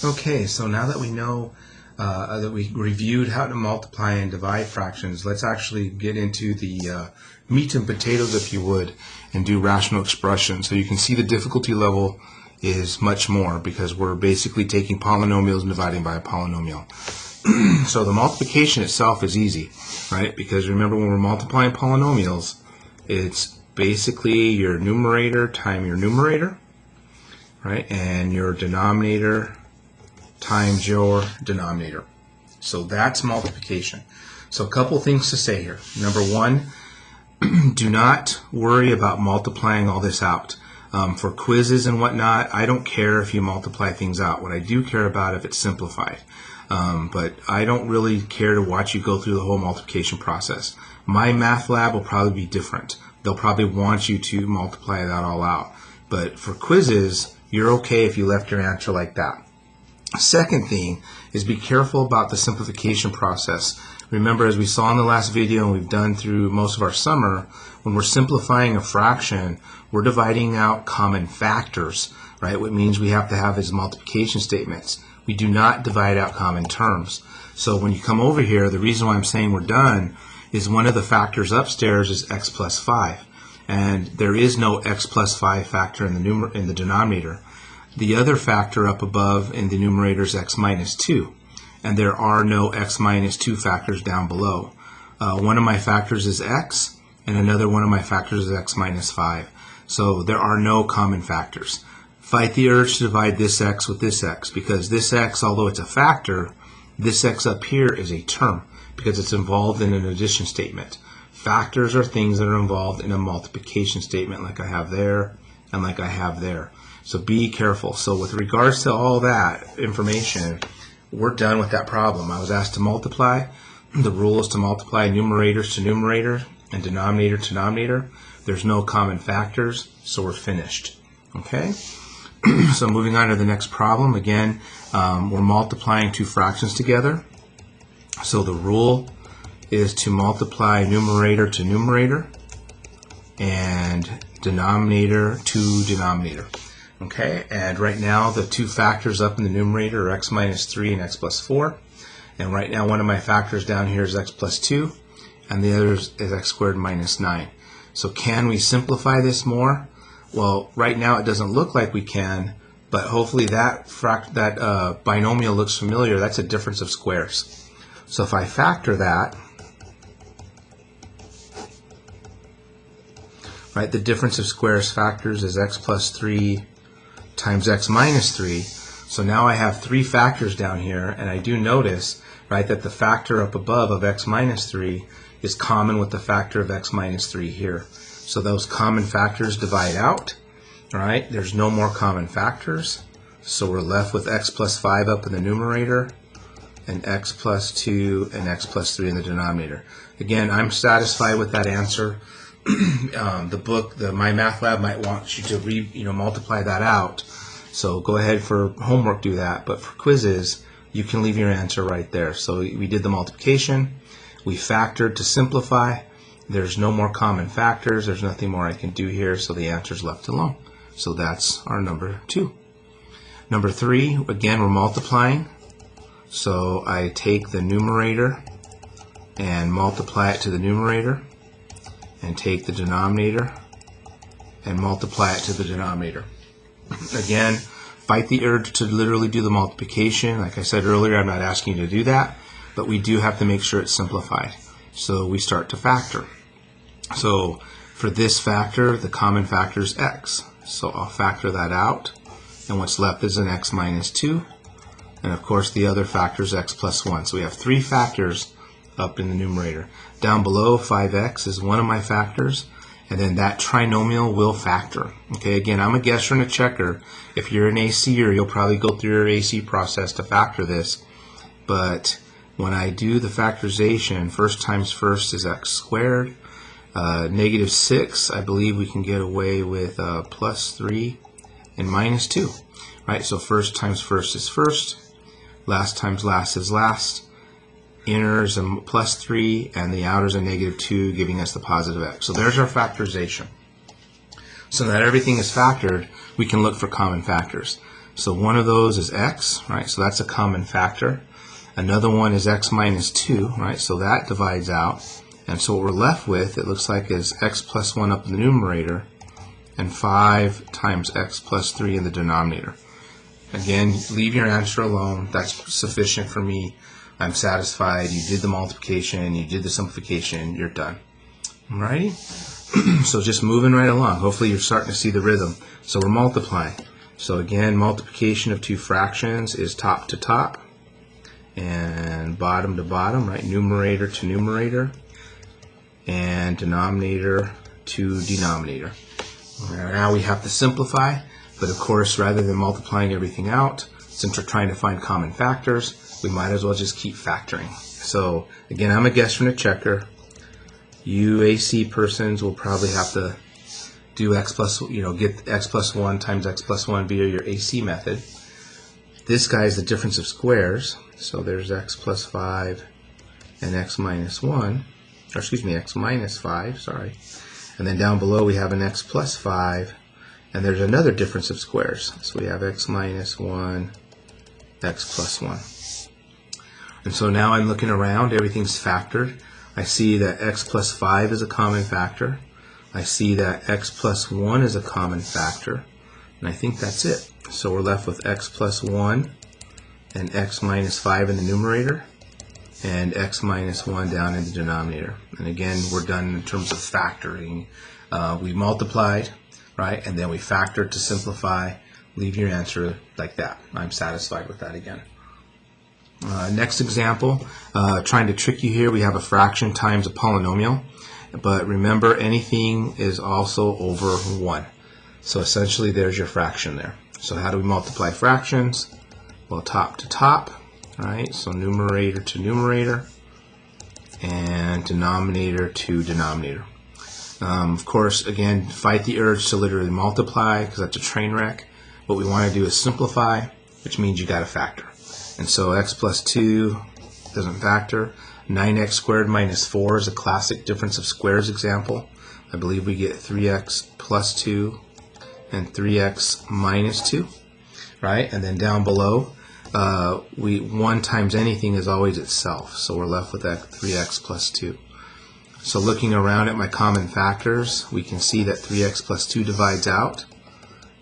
Okay, so now that we know that we reviewed how to multiply and divide fractions, let's actually get into the meat and potatoes, if you would, and do rational expressions. So you can see the difficulty level is much more because we're basically taking polynomials and dividing by a polynomial. So the multiplication itself is easy, right? Because remember, when we're multiplying polynomials, it's basically your numerator times your numerator, right? And your denominator times your denominator. So that's multiplication. So a couple things to say here. Number one, do not worry about multiplying all this out. For quizzes and whatnot, I don't care if you multiply things out. What I do care about if it's simplified. But I don't really care to watch you go through the whole multiplication process. My math lab will probably be different. They'll probably want you to multiply that all out. But for quizzes, you're okay if you left your answer like that. Second thing is be careful about the simplification process. Remember, as we saw in the last video and we've done through most of our summer, when we're simplifying a fraction, we're dividing out common factors, right? What means we have to have is multiplication statements. We do not divide out common terms. So when you come over here, the reason why I'm saying we're done is one of the factors upstairs is x plus 5. And there is no x plus 5 factor in the denominator. The other factor up above in the numerator is x minus 2. And there are no x minus 2 factors down below. One of my factors is x, and another one of my factors is x minus 5. So there are no common factors. Fight the urge to divide this x with this x, because this x, although it's a factor, this x up here is a term, because it's involved in an addition statement. Factors are things that are involved in a multiplication statement, like I have there and like I have there. So be careful. So with regards to all that information, we're done with that problem. I was asked to multiply. The rule is to multiply numerators to numerator and denominator to denominator. There's no common factors, so we're finished. Okay? So moving on to the next problem. Again, we're multiplying two fractions together. So the rule is to multiply numerator to numerator and denominator to denominator. Okay, and right now the two factors up in the numerator are x minus 3 and x plus 4. And right now one of my factors down here is x plus 2, and the other is x squared minus 9. So can we simplify this more? Well, right now it doesn't look like we can, but hopefully that binomial looks familiar. That's a difference of squares. So if I factor that, right, the difference of squares factors is x plus 3 times x minus 3. So now I have three factors down here, and I do notice, right, that the factor up above of x minus 3 is common with the factor of x minus 3 here. So those common factors divide out, right? There's no more common factors. So we're left with x plus 5 up in the numerator and x plus 2 and x plus 3 in the denominator. Again, I'm satisfied with that answer. The book, My Math Lab might want you to multiply that out. So go ahead for homework, do that. But for quizzes, you can leave your answer right there. So we did the multiplication. We factored to simplify. There's no more common factors. There's nothing more I can do here. So the answer is left alone. So that's our number 2. Number 3, again, we're multiplying. So I take the numerator and multiply it to the numerator, and take the denominator and multiply it to the denominator. Again, fight the urge to literally do the multiplication. Like I said earlier, I'm not asking you to do that, but we do have to make sure it's simplified. So we start to factor. So for this factor, the common factor is x. So I'll factor that out, and what's left is an x minus 2. And of course the other factor is x plus 1. So we have three factors up in the numerator. Down below, 5x is one of my factors, and then that trinomial will factor. Okay, again, I'm a guesser and a checker. If you're an ACer, you'll probably go through your AC process to factor this. But when I do the factorization, first times first is x squared. Negative 6, I believe we can get away with plus 3 and minus 2. Right, so first times first is first. Last times last is last. Inner is a plus 3, and the outer is a negative 2, giving us the positive x. So there's our factorization. So that everything is factored, we can look for common factors. So one of those is x, right? So that's a common factor. Another one is x minus 2, right? So that divides out. And so what we're left with, it looks like, is x plus 1 up in the numerator and 5 times x plus 3 in the denominator. Again, leave your answer alone. That's sufficient for me. I'm satisfied. You did the multiplication, you did the simplification, you're done. Alrighty? So just moving right along. Hopefully you're starting to see the rhythm. So we're multiplying. So again, multiplication of two fractions is top to top and bottom to bottom, right? Numerator to numerator and denominator to denominator. Now we have to simplify, but of course, rather than multiplying everything out, since we're trying to find common factors, we might as well just keep factoring. So again, I'm a guest from the checker. You AC persons will probably have to do x plus, get x plus 1 times x plus 1 via your AC method. This guy is the difference of squares. So there's x plus 5 and x minus 1, or excuse me, x minus 5, sorry. And then down below we have an x plus 5, and there's another difference of squares. So we have x minus 1, x plus 1. And so now I'm looking around, everything's factored. I see that x plus 5 is a common factor. I see that x plus 1 is a common factor. And I think that's it. So we're left with x plus 1 and x minus 5 in the numerator and x minus 1 down in the denominator. And again, we're done in terms of factoring. We multiplied, right? And then we factored to simplify. Leave your answer like that. I'm satisfied with that again. Next example, trying to trick you here, we have a fraction times a polynomial, but remember anything is also over 1. So essentially there's your fraction there. So how do we multiply fractions? Well, top to top, right? So numerator to numerator and denominator to denominator. Of course, again, fight the urge to literally multiply because that's a train wreck. What we want to do is simplify, which means you got to factor. And so x plus 2 doesn't factor. 9x squared minus 4 is a classic difference of squares example. I believe we get 3x plus 2 and 3x minus 2, right? And then down below, 1 times anything is always itself. So we're left with that 3x plus 2. So looking around at my common factors, we can see that 3x plus 2 divides out.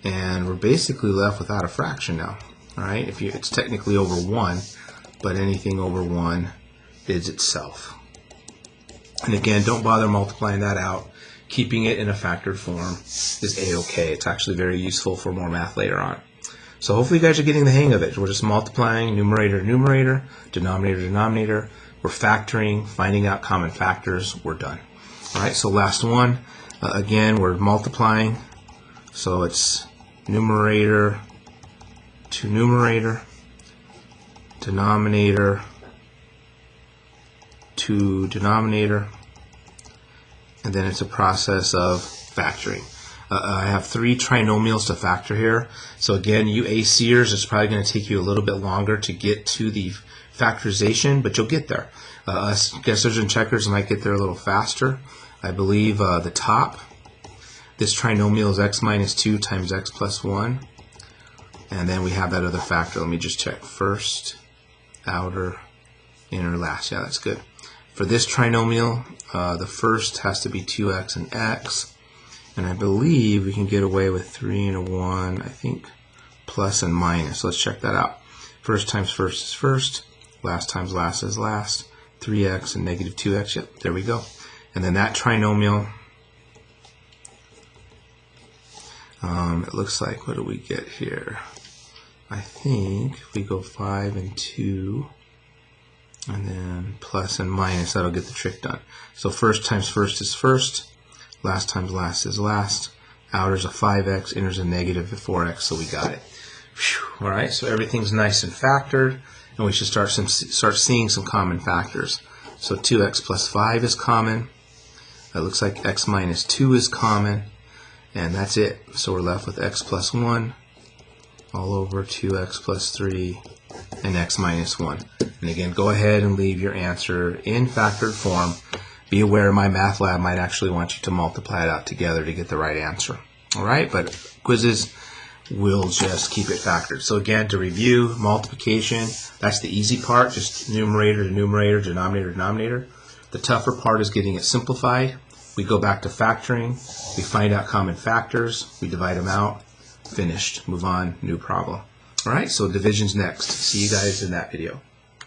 And we're basically left without a fraction now. All right, it's technically over 1, but anything over 1 is itself. And again, don't bother multiplying that out. Keeping it in a factored form is a-okay. It's actually very useful for more math later on. So hopefully you guys are getting the hang of it. We're just multiplying numerator to numerator, denominator to denominator. We're factoring, finding out common factors. We're done. All right, so last one. Again, we're multiplying. So it's numerator to numerator, denominator to denominator, and then it's a process of factoring. I have 3 trinomials to factor here. So again, you ACers, it's probably going to take you a little bit longer to get to the factorization, but you'll get there. Us guessers and checkers might get there a little faster. I believe the top, this trinomial is x minus 2 times x plus 1. And then we have that other factor. Let me just check. First, outer, inner, last. Yeah, that's good. For this trinomial, the first has to be 2x and x. And I believe we can get away with 3 and a 1, I think, plus and minus. So let's check that out. First times first is first. Last times last is last. 3x and negative 2x. Yep, there we go. And then that trinomial, it looks like, what do we get here? I think if we go 5 and 2, and then plus and minus, that'll get the trick done. So first times first is first, last times last is last. Outer's a 5x, inner's a negative 4x, so we got it. Whew. All right, so everything's nice and factored, and we should start seeing some common factors. So 2x plus 5 is common. It looks like x minus 2 is common, and that's it. So we're left with x plus 1 all over 2x plus 3 and x minus 1. And again, go ahead and leave your answer in factored form. Be aware my math lab might actually want you to multiply it out together to get the right answer. All right, but quizzes, we'll just keep it factored. So again, to review, multiplication, that's the easy part, just numerator to numerator, denominator to denominator. The tougher part is getting it simplified. We go back to factoring, we find out common factors, we divide them out, finished, move on, new problem. All right, so division's next. See you guys in that video.